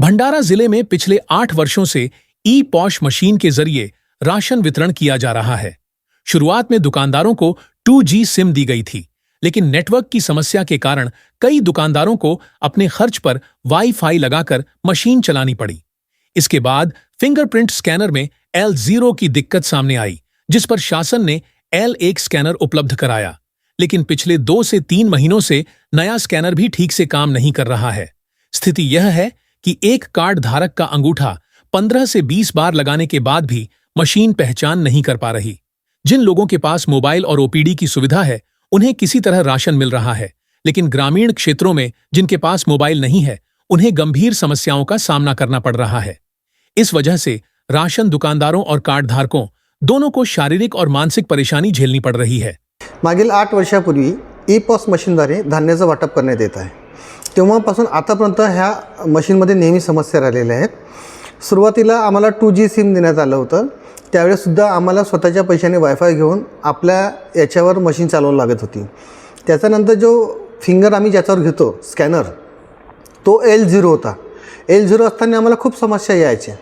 भंडारा जिले में पिछले 8 वर्षों से ई पॉश मशीन के जरिए राशन वितरण किया जा रहा है। शुरुआत में दुकानदारों को 2G सिम दी गई थी, लेकिन नेटवर्क की समस्या के कारण कई दुकानदारों को अपने खर्च पर वाईफाई लगाकर मशीन चलानी पड़ी। इसके बाद फिंगरप्रिंट स्कैनर में L0 की दिक्कत सामने आई, जिस पर शासन ने L1 स्कैनर उपलब्ध कराया, लेकिन पिछले 2 से 3 महीनों से नया स्कैनर भी ठीक से काम नहीं कर रहा है। स्थिति यह है कि एक कार्ड धारक का अंगूठा 15 से 20 बार लगाने के बाद भी मशीन पहचान नहीं कर पा रही। जिन लोगों के पास मोबाइल और ओपीडी की सुविधा है, उन्हें किसी तरह राशन मिल रहा है, लेकिन ग्रामीण क्षेत्रों में जिनके पास मोबाइल नहीं है, उन्हें गंभीर समस्याओं का सामना करना पड़ रहा है। इस वजह से राशन दुकानदारों और कार्ड धारकों दोनों को शारीरिक और मानसिक परेशानी झेलनी पड़ रही है। मागील 8 वर्षापूर्वी ई पॉस मशीनद्वारे धान्याचं वाटप करण्यात येत आहे। तेव्हापासून आतापर्यंत ह्या मशीनमध्ये नेहमी समस्या राहिलेल्या आहेत। सुरुवातीला आम्हाला 2G सिम देण्यात आलं होतं, त्यावेळेसुद्धा आम्हाला स्वतःच्या पैशाने वायफाय घेऊन आपल्या याच्यावर मशीन चालवावी लागत होती। त्याच्यानंतर जो फिंगर आम्ही ज्याच्यावर घेतो स्कॅनर, तो L0 होता। L0 असताना आम्हाला खूप समस्या यायच्या।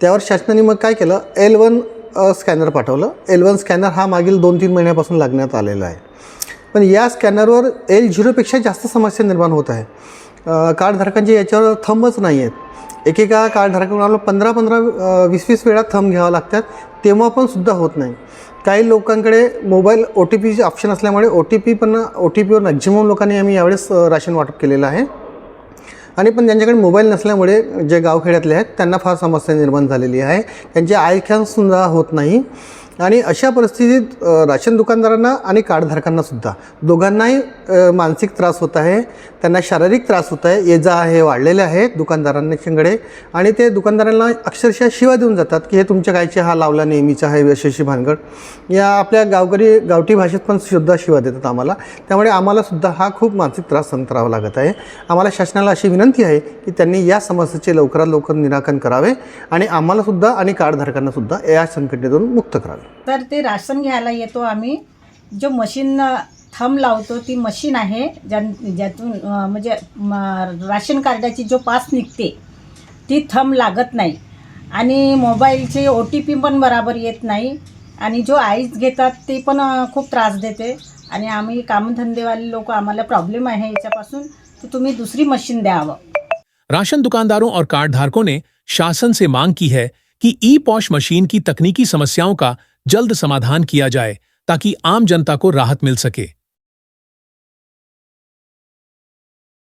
त्यावर शासनाने मग काय केलं, L1 स्कॅनर पाठवलं। L1 स्कॅनर हा मागील 2-3 महिन्यापासून लागण्यात आलेला आहे, पण या स्कॅनरवर L0पेक्षा जास्त समस्या निर्माण होत आहे। कार्डधारकांचे याच्यावर थंबच नाही आहेत। एकेका कार्डधारकांना 15-15, 20-20 वेळा थंब घ्यावं लागतात, तेव्हा पण सुद्धा होत नाही। काही लोकांकडे मोबाईल OTPचे ऑप्शन असल्यामुळे OTPवर मॅक्झिमम लोकांनी आम्ही यावेळेस राशन वाटप केलेलं आहे। आणि पण ज्यांच्याकडे मोबाईल नसल्यामुळे जे गावखेड्यातले आहेत त्यांना फार समस्या निर्माण झालेली आहे। त्यांचे आयख्यानसुद्धा होत नाही आणि अशा परिस्थितीत राशन दुकानदारांना आणि कार्डधारकांनासुद्धा दोघांनाही मानसिक त्रास होत आहे, त्यांना शारीरिक त्रास होत आहे। ये जा हे वाढलेले आहेत दुकानदारांकडे आणि ते दुकानदारांना अक्षरशः शिवा देऊन जातात की हे तुमच्या गायचे हा लावला नेहमीचा आहे यशस्वी भानगड, या आपल्या गावठी भाषेत पण सुद्धा शिवा देतात आम्हाला। त्यामुळे आम्हालासुद्धा हा खूप मानसिक त्रास सहन करावा लागत आहे। आम्हाला शासनाला अशी विनंती आहे की त्यांनी या समस्येचे लवकरात लवकर निराकरण करावे आणि आम्हालासुद्धा आणि कार्डधारकांनासुद्धा या संकटातून मुक्त करावे। तर ते राशन घ्यायला येतो आम्ही, जो मशीन थंब लावतो ती मशीन आहे ज्यातून म्हणजे राशन कार्डाची जो पास निघते ती थंब लागत नाही आणि मोबाईलचे OTP पण बराबर येत नाही आणि जो आईज घेतात ते पण खूप त्रास देते आणि आम्ही कामधंदेवाले लोक, आम्हाला प्रॉब्लेम आहे याच्यापासून, तर तुम्ही दुसरी मशीन द्यावं। राशन दुकानदारों और कार्ड धारकों ने शासन से मांग की है कि ई पॉश मशीन की तकनीकी समस्याओं का जल्द समाधान किया जाए ताकि आम जनता को राहत मिल सके।